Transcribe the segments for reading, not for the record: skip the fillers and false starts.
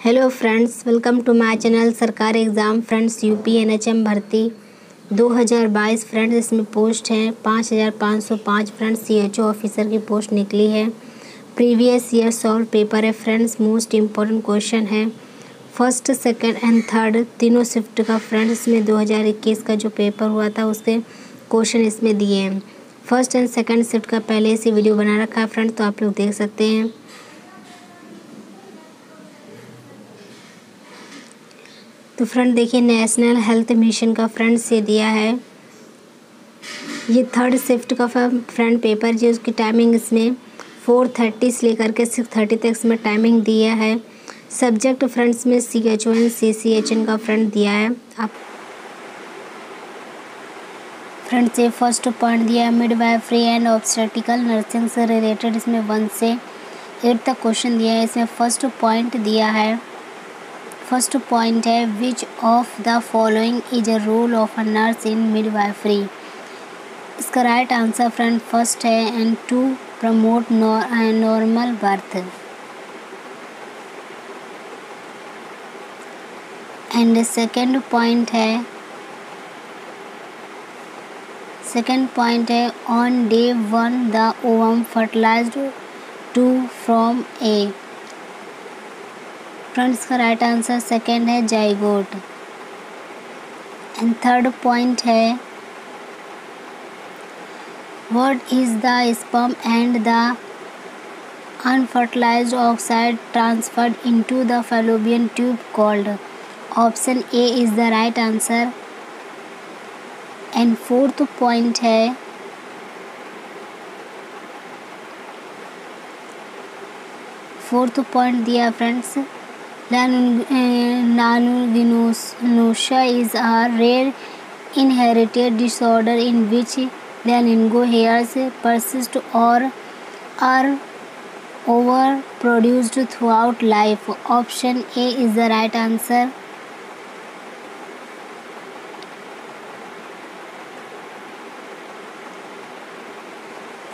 Hello friends, welcome to my channel सरकारी exam friends. UP NHM भर्ती 2022 friends. इसमें post हैं 5505 फ्रेंड्स। सीएचओ ऑफिसर की पोस्ट निकली है। प्रीवियस ईयर सॉल्व पेपर है फ्रेंड्स। मोस्ट इम्पोर्टेंट क्वेश्चन है फर्स्ट, सेकंड एंड थर्ड तीनों शिफ्ट का फ्रेंड्स। इसमें 2021 का जो पेपर हुआ था उसके क्वेश्चन इसमें दिए हैं। फर्स्ट एंड सेकंड शिफ्ट का पहले से वीडियो बना रखा है फ्रेंड्स, तो आप लोग देख सकते हैं। तो फ्रेंड देखिए, नेशनल हेल्थ मिशन का फ्रेंड्स ये दिया है। ये थर्ड शिफ्ट का फ्रेंड पेपर जो उसकी टाइमिंग इसमें 4:30 से लेकर के 6:30 तक इसमें टाइमिंग दिया है। सब्जेक्ट फ्रेंड्स में CHON CCHN का फ्रेंड दिया है। आप फ्रेंड्स ये फर्स्ट पॉइंट दिया है मिडवाइफरी एंड ऑब्स्टेट्रिकल नर्सिंग से रिलेटेड। इसमें 1 से 8 तक क्वेश्चन दिया है। इसमें फर्स्ट पॉइंट दिया है, फर्स्ट पॉइंट है which of the following is a role of a nurse in midwifery. इसका राइट आंसर फ्रेंड फर्स्ट है and to promote normal birth. And second point है on day 1 the ovum fertilised 2 from A. Friends का right answer second है zygote. And third point है what is the sperm and the unfertilised oxide transferred into the fallopian tube called. Option A is the right answer. And fourth point है दिया friends, Lanuginose is a rare inherited disorder in which lanugo hairs persist or are overproduced throughout life. Option A is the right answer.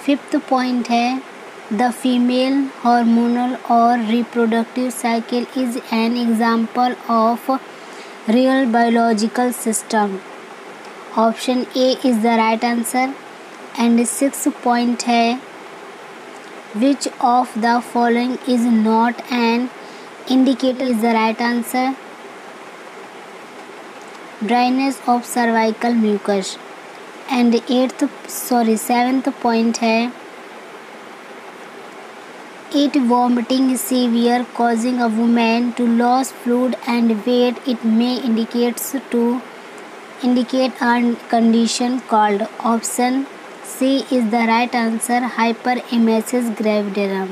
Fifth point है The female hormonal or reproductive cycle is an example of real biological system. Option A is the right answer. And sixth point है which of the following is not an indicator is the right answer. Dryness of cervical mucus. And seventh point है it vomiting severe causing a woman to lose fluid and weight. It may indicate a condition called. Option C is the right answer, hyperemesis gravidarum.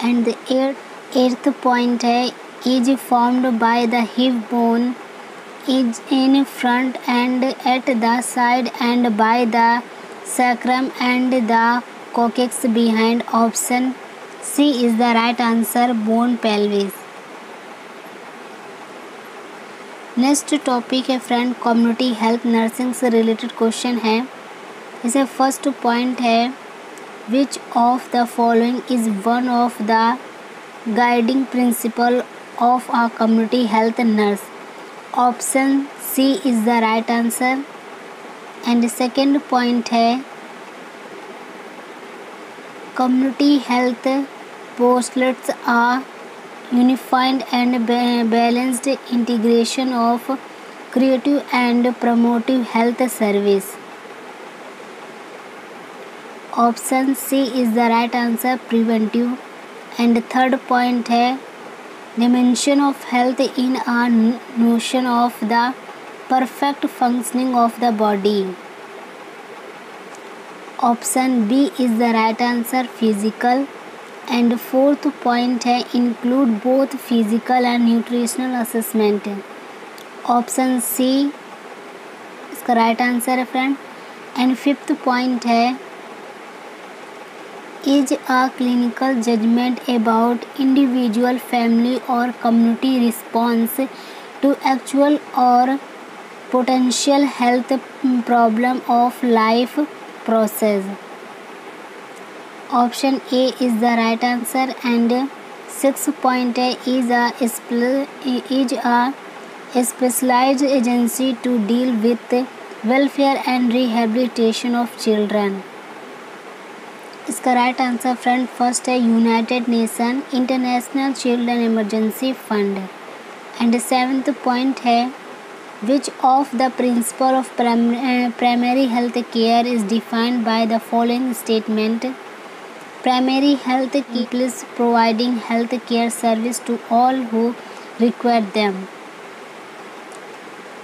And the eighth point है is formed by the hip bone is in front and at the side and by the sacrum and the coccyx behind. Option C is the right answer, bone pelvis. Next topic है friend community health nursing से related question है। इसे first point है which of the following is one of the guiding principle of a community health nurse. Option C is the right answer. And second point है community health postulates a unified and balanced integration of creative and promotive health service. Option C is the right answer, preventive. And third point है dimension of health in a notion of the perfect functioning of the body. Option B is the right answer, physical. And fourth point है include both physical and nutritional assessment. Option C इसका right answer है friend. And fifth point है is a clinical judgment about individual, family or community response to actual or potential health problem of life process. Option A is the right answer. And 6 point है is a specialized agency to deal with welfare and rehabilitation of children. इसका right answer friend first है United Nation International Children Emergency Fund. And 7th point है which of the principal of primary health care is defined by the following statement. Primary health care is providing health care service to all who require them.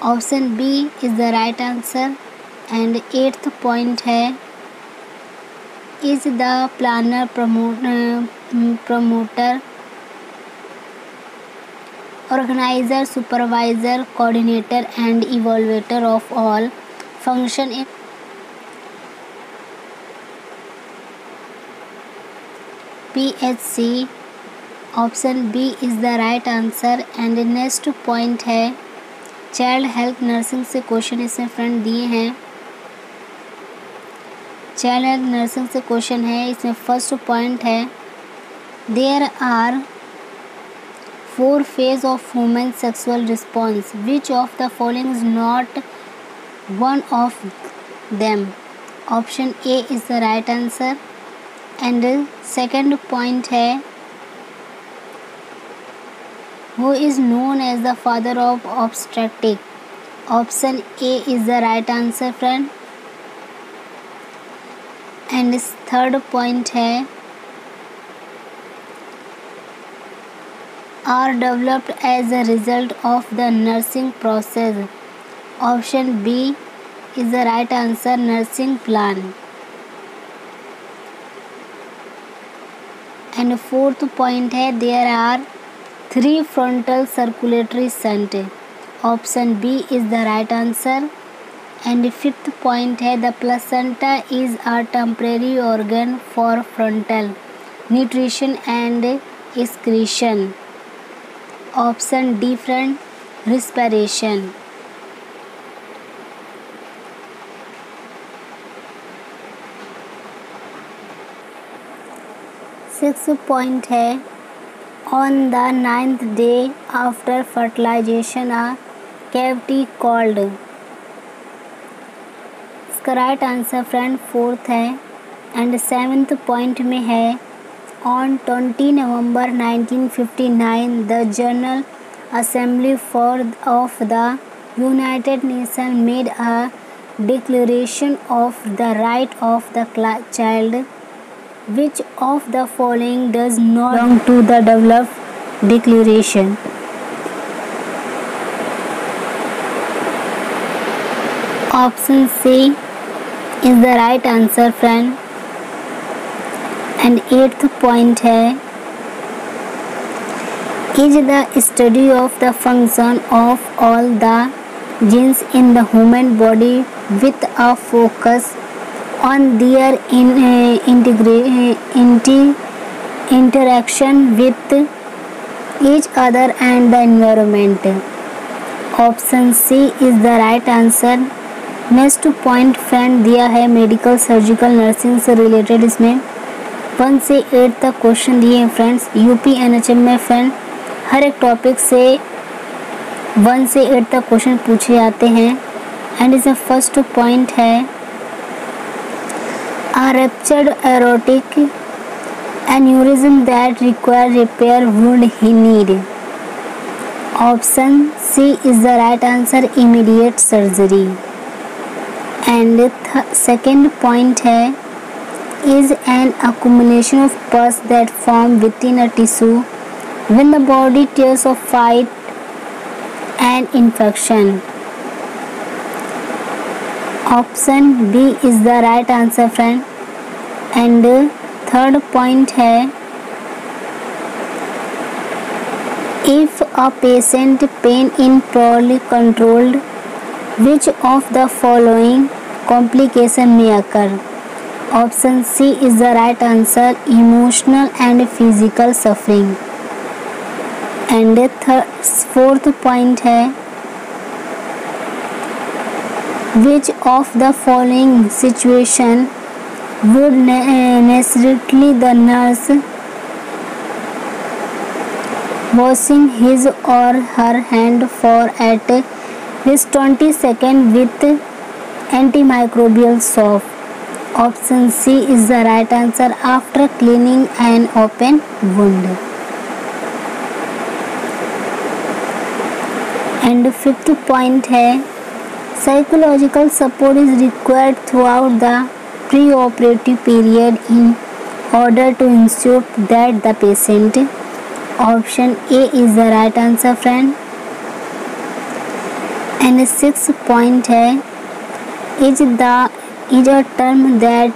Option B is the right answer. And 8th point है is the planner promoter organizer, supervisor, coordinator and evaluator of all function in PHC. Option B is the right answer. And next point है child health nursing से question इसमें friend दिए हैं। Child health nursing से question है इसमें first point है there are 4 phases of human sexual response. Which of the following is not one of them? Option A is the right answer. And second point है who is known as the father of obstetrics? Option A is the right answer friend. And third point है are developed as a result of the nursing process. Option B is the right answer, nursing plan. And fourth point है there are 3 frontal circulatory centers. Option B is the right answer. And fifth point है the placenta is a temporary organ for frontal nutrition and excretion. Option D friend, respiration. 6th point है on the 9th day after fertilization a cavity called. इसका right answer friend 4th है। And 7th point में है On 20 November 1959, the General Assembly of the United Nations made a declaration of the right of the child. Which of the following does not belong to the developed declaration? Option C is the right answer friend. And 8th point है is the study of the function of all the genes in the human body with a focus on their interaction with each other and the environment. Option C is the right answer. Next point friend दिया है medical surgical nursing से related. इसमें 1 से 8 तक question दिए हैं friends. UP NHM में friend हर एक टॉपिक से 1 से 8 तक क्वेश्चन पूछे जाते हैं। एंड इसमें फर्स्ट पॉइंट है a ruptured aortic aneurysm that require repair would he need? Option C is the right answer, immediate surgery. And second point है is an accumulation of pus that form within a tissue when the body tears or fight an infection. Option B is the right answer friend. And third point है if a patient pain is poorly controlled, which of the following complication may occur? Option C is the right answer, emotional and physical suffering. And fourth point है which of the following situation would necessarily the nurse washing his or her hand for at least 20 seconds with antimicrobial soap. Option C is the right answer, after cleaning an open wound. And fifth point है, psychological support is required throughout the pre-operative period in order to ensure that the patient. Option A is the right answer, friend. And sixth point है, is a term that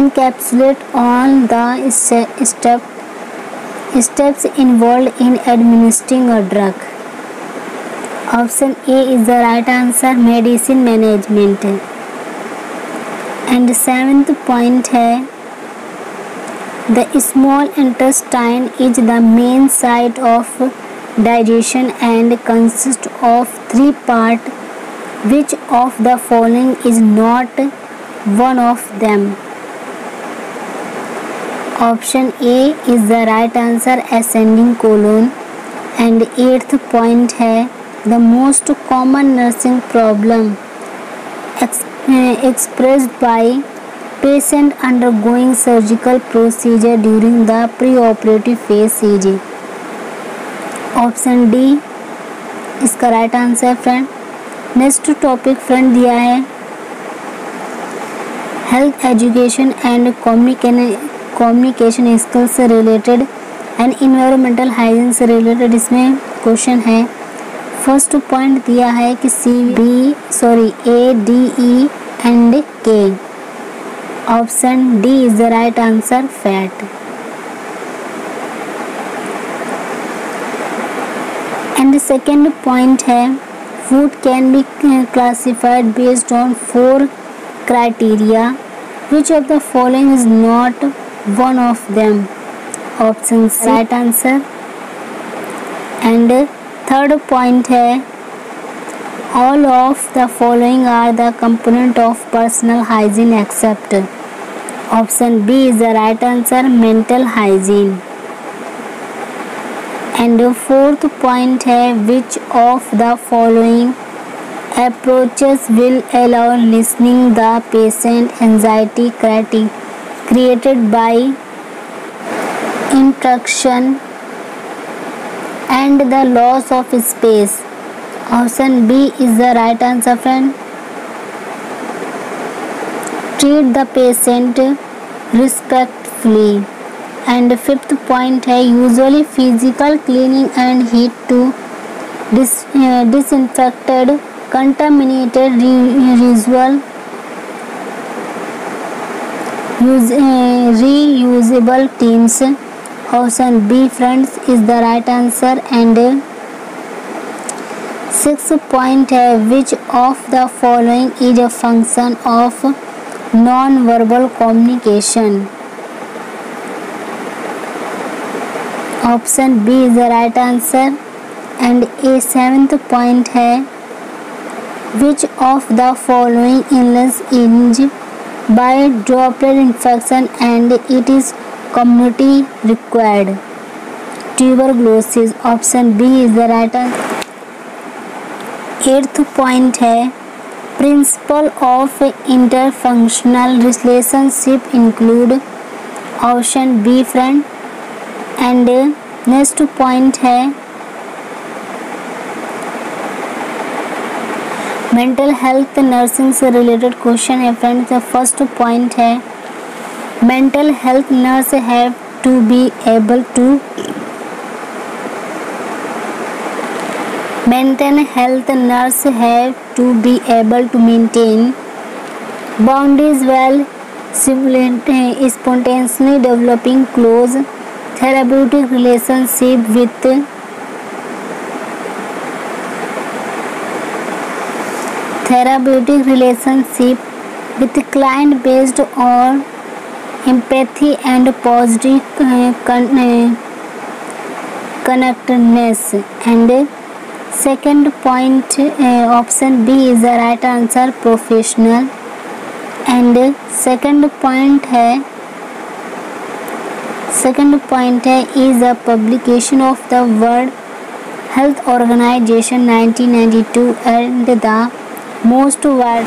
encapsulates all the steps involved in administering a drug. Option A is the right answer, medicine management. And seventh point है, the small intestine is the main site of digestion and consists of 3 parts. Which of the following is not one of them? Option A is the right answer, ascending colon. And eighth point है, the most common nursing problem expressed by patient undergoing surgical procedure during the preoperative phase is. Option D इसका right answer friend. Next topic friend दिया है health education and communication skills से related and environmental hygiene से related इसमें question है। First point दिया है कि A, D, E and K। Option D is the right answer, fat. And second point है food can be classified based on 4 criteria. Which of the following is not one of them? Option C right answer. And third point है all of the following are the component of personal hygiene except. Option B is the right answer, mental hygiene. And fourth point है which of the following approaches will allow listening the patient anxiety created by interaction and the loss of space. Option B is the right answer friend. Treat the patient respectfully. And fifth point है usually physical cleaning and heat to disinfected contaminated reusable teams. Option B friends is the right answer. And sixth point है which of the following is a function of non-verbal communication. Option B is the right answer. And a seventh point है which of the following illness is by droplet infection and it is community required. Tuberculosis. Option B is the right answer. Eighth point है principle of interfunctional relationship include. Option B friend. And next point है mental health nursing से related question है friends. First point है mental health nurse have to be able to maintain boundaries well spontaneously developing close therapeutic relationship with client based on empathy and positive connectedness. And second point option B is the right answer, professional. And second point है second point है is the publication of the World Health Organisation 1992 and the most wide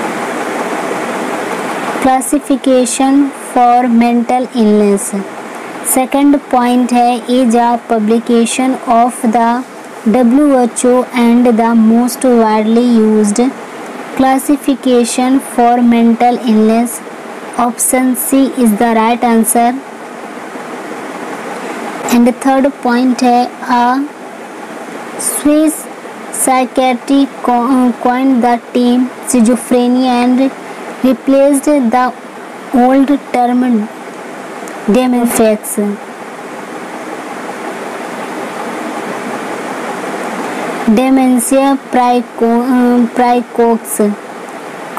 classification for mental illness. Second point है is a publication of the WHO and the most widely used classification for mental illness. Option C is the right answer. And the third point है a Swiss psychiatrist coined the term schizophrenia and replaced the old term dementia. Dementia praecox.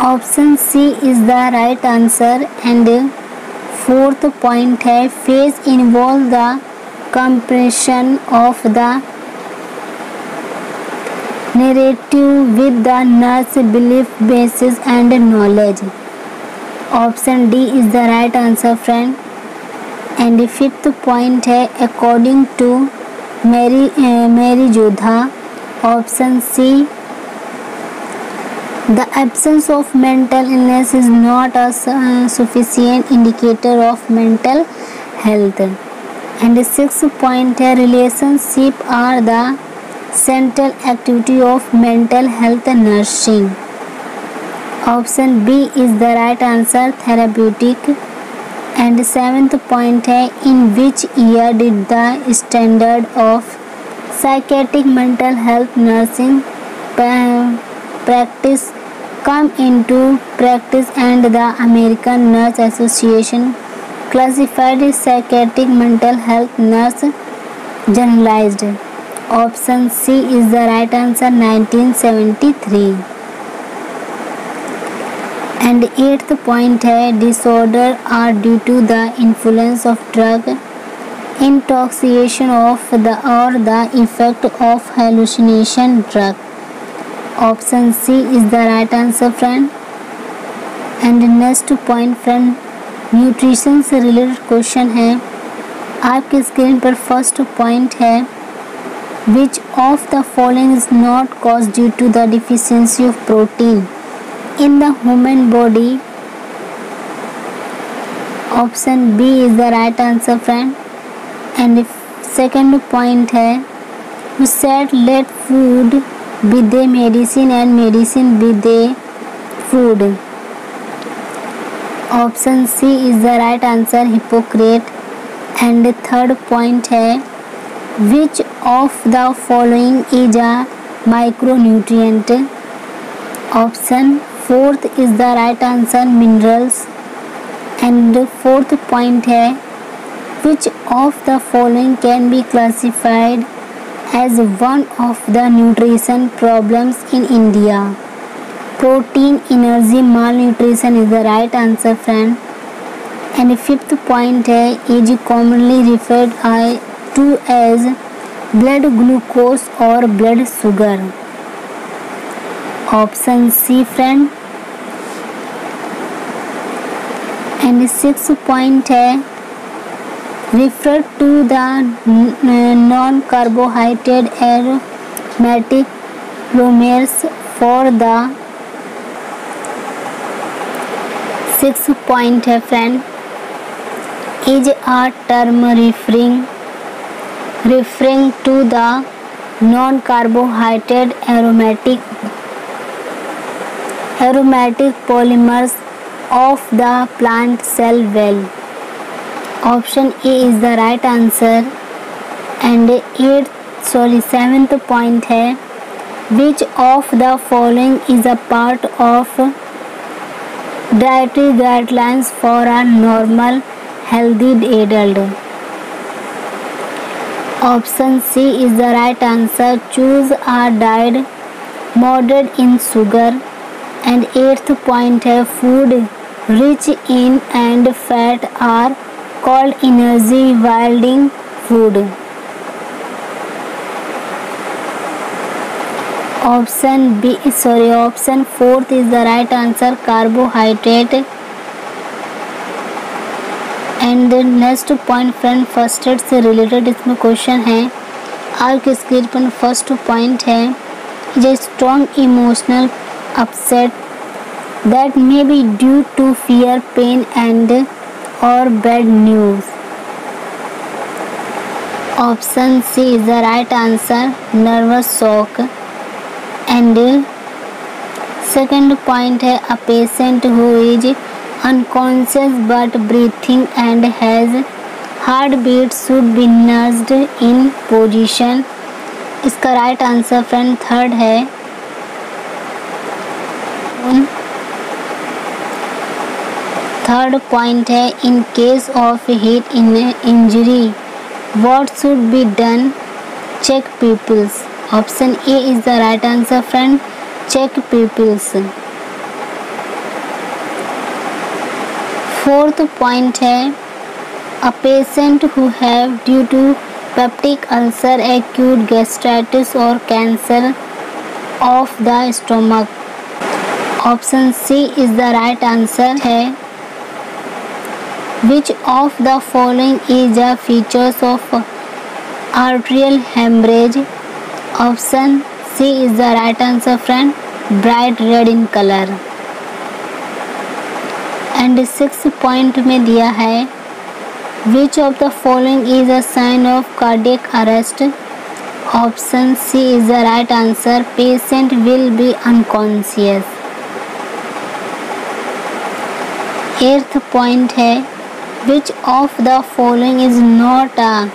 Option C is the right answer. And fourth point है phase involve the compression of the narrative with the nurse belief basis and knowledge. Option D is the right answer, friend. And fifth point है according to Mary Jodha. Option C, the absence of mental illness is not a sufficient indicator of mental health. And the sixth point है relationship are the central activity of mental health nursing. Option B is the right answer, therapeutic. And seventh point है in which year did the standard of psychiatric mental health nursing practice come into practice and the American Nurse Association classified psychiatric mental health nurse generalized. Option C is the right answer, 1973. And eighth point है disorder are due to the influence of drug intoxication of the or the effect of hallucination drug. Option C is the right answer, friend. And next point, friend, nutrition से related question है आपके screen पर। First point है which of the following is not cause due to the deficiency of protein in the human body. Option B is the right answer, friend. And second point है who said let food be the medicine and medicine be the food. Option C is the right answer, Hippocrates. And the third point है which of the following is a micronutrient. Option fourth is the right answer, minerals. And the fourth point है which of the following can be classified as one of the nutrition problems in India. Protein, energy, malnutrition is the right answer, friend. And fifth point है is commonly referred to as blood glucose or blood sugar. Option C, friend. And sixth point है refer to the non-carbohydrate aromatic polymers for the sixth point है friend is a term referring to the non-carbohydrate aromatic polymers of the plant cell wall. Option A is the right answer. And seventh point है which of the following is a part of dietary guidelines for a normal healthy adult. Option C is the right answer, choose a diet moderate in sugar. And eighth point है food rich in and fat are called energy wielding food. Option fourth is the right answer, carbohydrate. And the next point friend first aid से related इसमें question है। आपके screen पर first point है, जो strong emotional upset that may be due to fear, pain and और bad news. Option C is the right answer, nervous shock. And second point है, a patient who is unconscious but breathing and has heartbeat should be nursed in position। इसका right answer friend third है। Third point है, in case of heat injury what should be done? Check pupils। Option A is the right answer friend, check pupils। Fourth point है, a patient who have due to peptic ulcer, acute gastritis और cancer of the stomach. Option C is the right answer है। Which of the following is the features of arterial haemorrhage? Option C is the right answer friend, bright red in colour. And six point में दिया है, which of the following is a sign of cardiac arrest? Option C is the right answer, patient will be unconscious. Eighth point है, which of the following is not a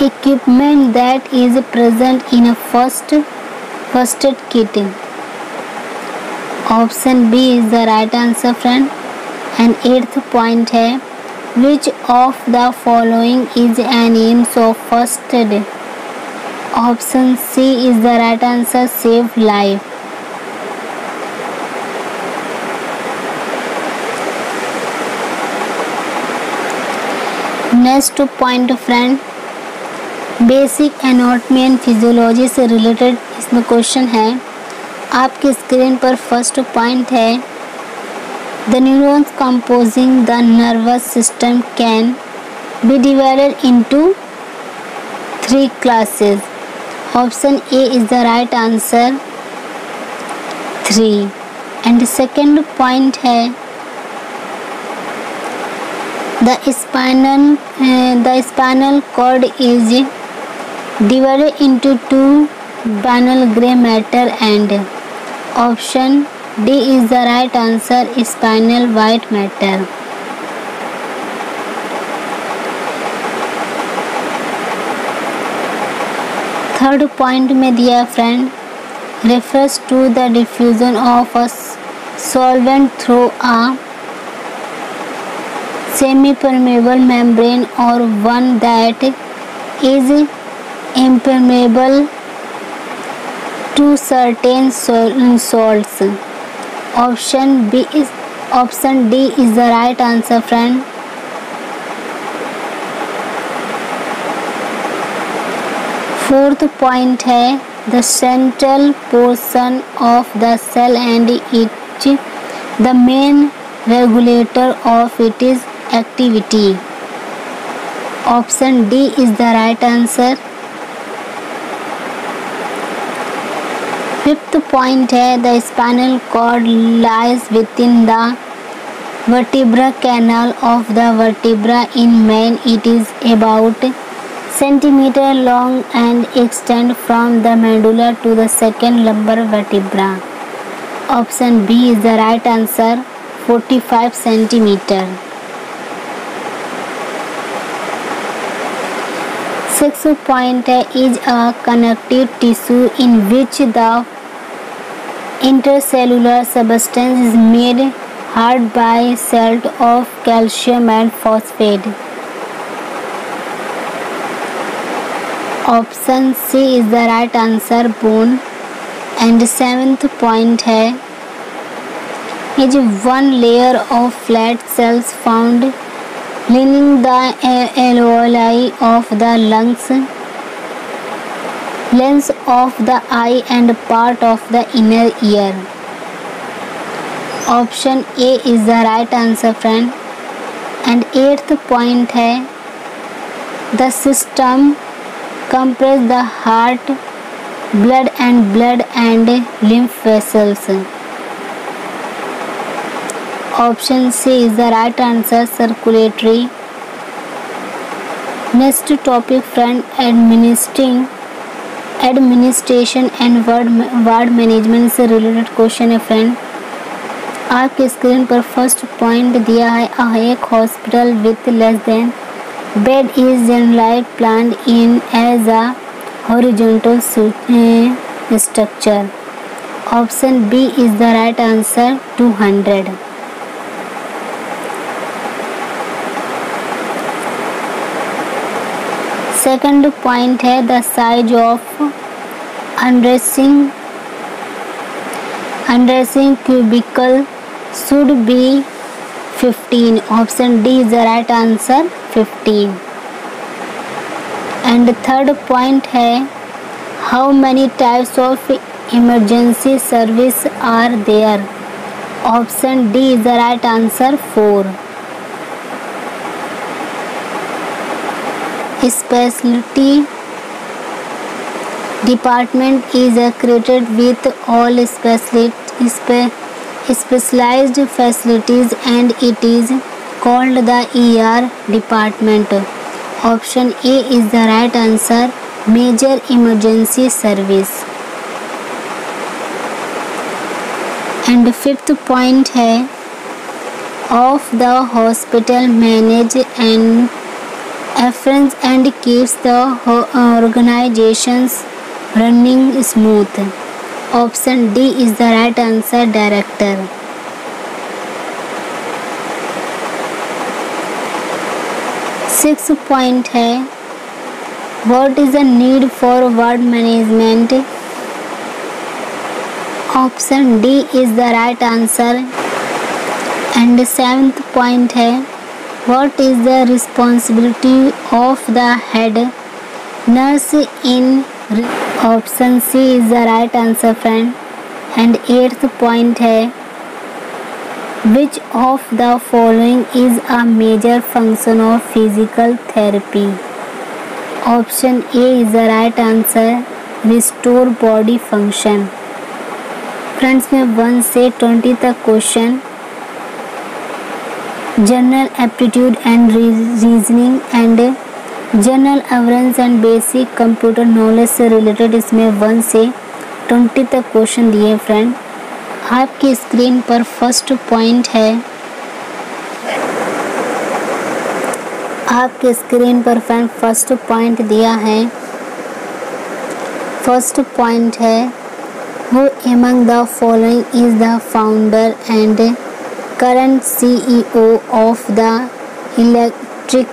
equipment that is present in a first aid kit? Option B is the right answer friend. And eighth point है, which of the following is N AIIMS of first aid? Option C is the right answer, save life. Next point friend, basic anatomy and physiology से related इसमें question है। आपकी screen पर first point है, the neurons composing the nervous system can be divided into 3 classes. Option A is the right answer, 3। And second point है, the spinal cord is divided into 2 banal gray matter and option D is the right answer, spinal white matter। Third point में दिया friend, refers to the diffusion of a solvent through a semi-permeable membrane or one that is impermeable to certain salts। Option D is the right answer friend। Fourth point है, the central portion of the cell and it the main regulator of its activity। Option D is the right answer। Fifth point है, the spinal cord lies within the vertebra canal of the vertebra in man. It is about centimetre long and extend from the medulla to the second lumbar vertebra. Option B is the right answer, 45 centimetre. Six point है, is a connective tissue in which the intercellular substance is made hard by salt of calcium and phosphate। Option C is the right answer, bone। And seventh point है, is one layer of flat cells found lining the alveoli of the lungs, lens of the eye and part of the inner ear। Option A is the right answer friend। And 8th point है the system compress the heart blood and lymph vessels. Option C is the right answer, circulatory. Next topic friend, administration and ward management से related question है friend. आपके screen पर first point दिया है एक hospital with less than bed is generally planned in as a horizontal structure. Option B is the right answer, 200. Second point है the size of undressing cubicle should be 15. Option D is the right answer, 15. And third point है how many types of emergency service are there? Option D is the right answer, 4. Specialty department is created with all specialized facilities and it is called the ER department. Option A is the right answer, major emergency service. And fifth point है of the hospital manage and affairs and keeps the organizations running smooth. Option D is the right answer, director. Sixth point है what is the need for ward management? Option D is the right answer. And seventh point है what is the responsibility of the head nurse in Option C is the right answer friend. And eighth point है which of the following is a major function of physical therapy? Option A is the right answer, restore body function. Friends में 1 से 20 तक question general aptitude and reasoning and general awareness and basic computer knowledge से related इसमें 1 से 20 तक question दिए friend. आपकी screen पर फर्स्ट पॉइंट है आपके स्क्रीन पर फ्रेंड फर्स्ट पॉइंट दिया है. फर्स्ट पॉइंट है who among the following is the founder and current CEO of the electric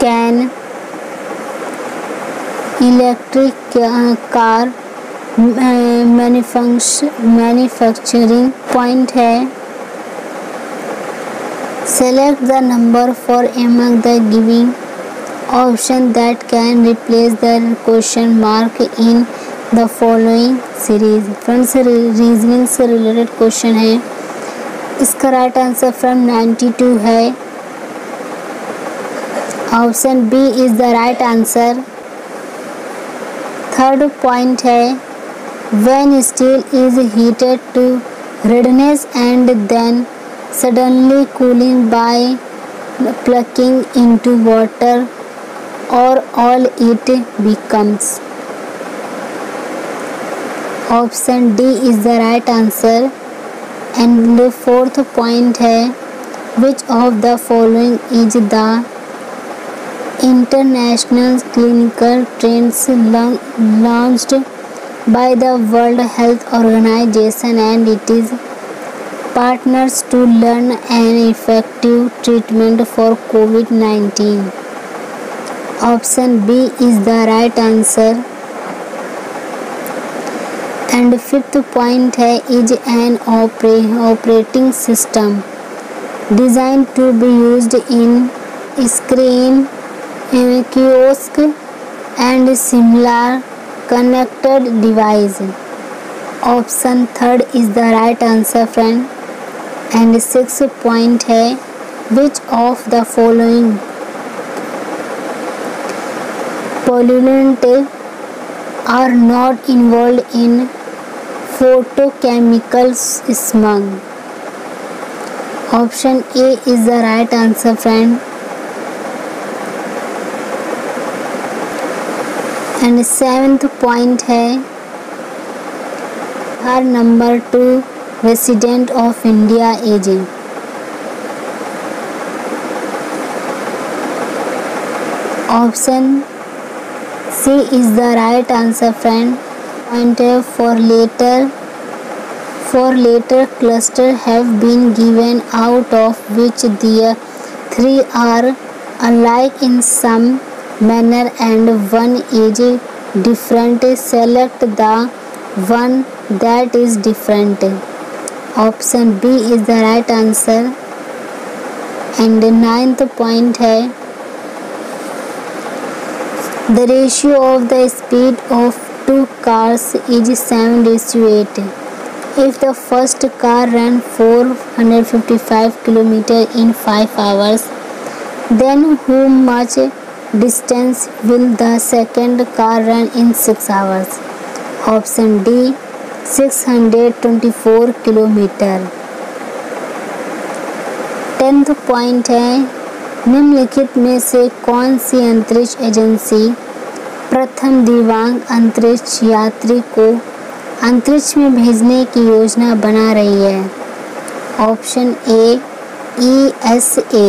car manufacturing. Point है select the number for among the giving option that can replace the question mark in the following series. Friends reasoning से related question है. इसका right answer from 92 है. Option B is the right answer. Third point है when steel is heated to redness and then suddenly cooling by plugging into water or all it becomes. Option D is the right answer. And the fourth point है which of the following is the international clinical trends launched by the World Health Organization and it is partners to learn an effective treatment for COVID-19. Option B is the right answer. And fifth point है is an operating system designed to be used in screen, kiosk and similar connected device. Option third is the right answer friend. And sixth point है Which of the following pollutants are not involved in photochemical smog? Option A is the right answer, friend. And 7th point है हर number 2 resident of India is. Option C is the right answer, friend. Point four later cluster have been given, out of which the 3 are alike in some manner and one is different. Select the one that is different. Option B is the right answer. And 9th point है the ratio of the speed of two cars is 7:8. If the first car ran 455 km in 5 hours, then how much distance will the second car run in 6 hours? Option D 624 km. 10th point है निम्नलिखित में से कौन सी अंतरिक्ष agency प्रथम दिव्यांग अंतरिक्ष यात्री को अंतरिक्ष में भेजने की योजना बना रही है? Option A ESA.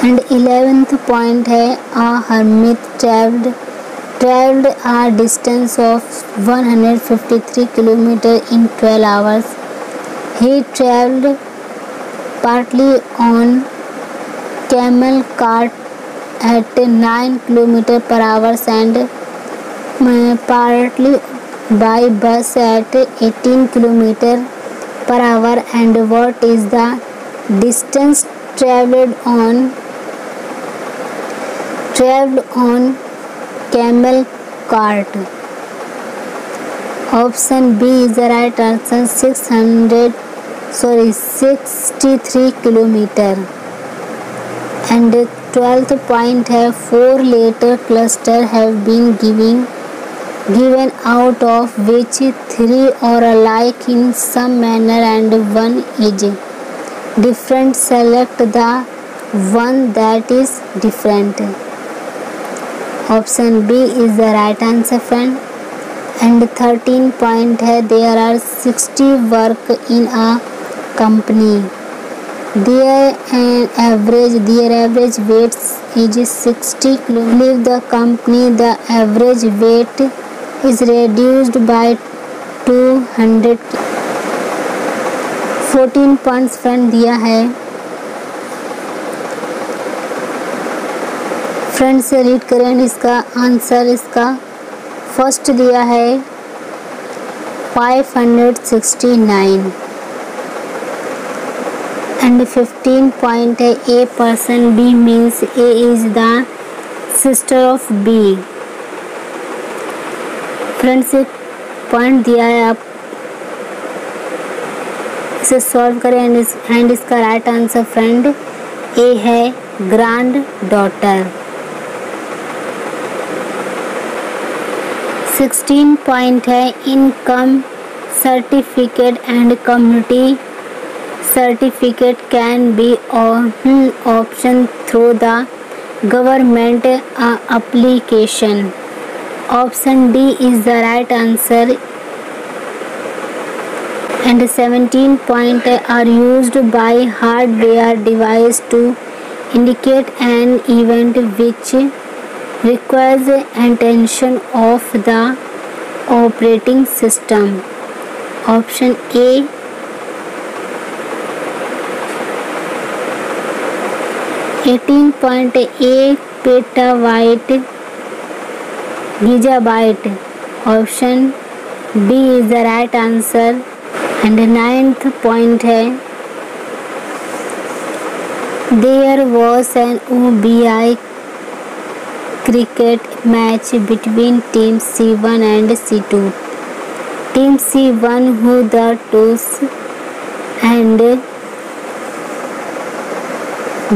And 11th point है a hermit traveled a distance of 153 km in 12 hours. He traveled partly on camel cart at 9 km per hour and partly by bus at 18 km per hour. And what is the distance traveled on camel cart? Option B is the right answer, 63 km. And 12th point है 4 later cluster have been given, out of which 3 are alike in some manner and one is different. Select the one that is different. Option B is the right answer, friend. And 13 point है there are 60 work in a company. Their average weight is 60 kg. Leave the company, the average weight is reduced by 200 kg. 14 points friend दिया है. Friend से read करें इसका answer. इसका first दिया है 569. And 15 point है A person B means A is the sister of B. Friends एक पॉइंट दिया है, आप इसे सॉल्व करें एंड इसका राइट आंसर फ्रेंड ए है ग्रैंड डॉटर. 16 पॉइंट है income certificate and community certificate can be option through the government application. Option D is the right answer. And 17 point are used by hardware device to indicate an event which requires attention of the operating system. Option A 18 point A petabyte gigabyte. Option B is the right answer. And 9th point है there was an OBI cricket match between team C1 and C2. Team C1 who the toss and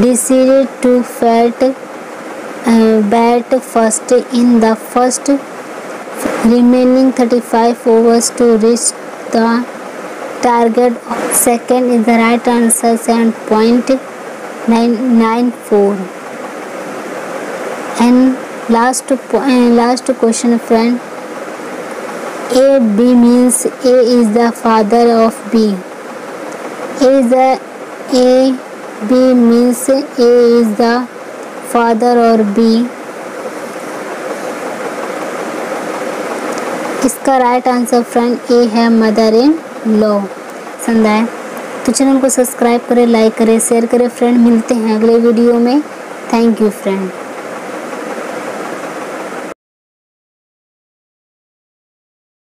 decided to bat first in the first, remaining 35 overs to reach the target. Second is the right answer, 7.994. And last question, friend. A B means A is the father of B. B means A is the father or B. इसका right answer friend ए है, mother in law. पसंद आए तो channel को subscribe करें, like करें, share करें friend. मिलते हैं अगले वीडियो में। Thank you friend.